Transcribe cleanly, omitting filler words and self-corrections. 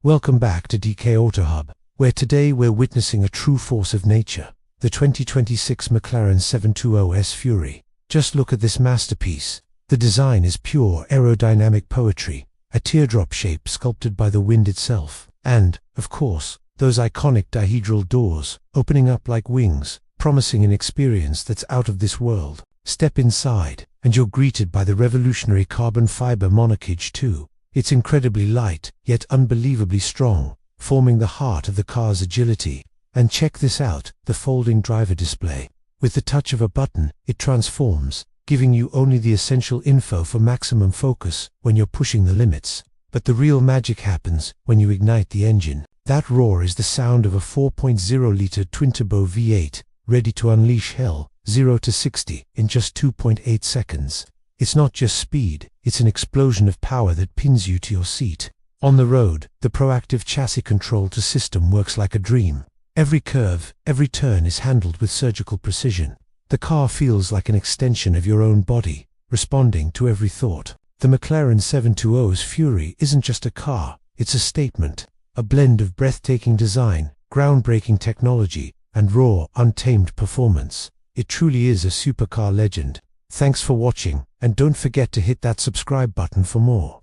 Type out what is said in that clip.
Welcome back to DK Auto Hub, where today we're witnessing a true force of nature, the 2026 McLaren 720S Fury. Just look at this masterpiece. The design is pure aerodynamic poetry, a teardrop shape sculpted by the wind itself. And, of course, those iconic dihedral doors, opening up like wings, promising an experience that's out of this world. Step inside, and you're greeted by the revolutionary carbon fiber monocage too. It's incredibly light, yet unbelievably strong, forming the heart of the car's agility. And check this out, the folding driver display. With the touch of a button, it transforms, giving you only the essential info for maximum focus when you're pushing the limits. But the real magic happens when you ignite the engine. That roar is the sound of a 4.0-liter twin-turbo V8, ready to unleash hell, 0 to 60 in just 2.8 seconds. It's not just speed, it's an explosion of power that pins you to your seat. On the road, the proactive chassis control system works like a dream. Every curve, every turn is handled with surgical precision. The car feels like an extension of your own body, responding to every thought. The McLaren 720's Fury isn't just a car, it's a statement. A blend of breathtaking design, groundbreaking technology, and raw, untamed performance. It truly is a supercar legend. Thanks for watching, and don't forget to hit that subscribe button for more.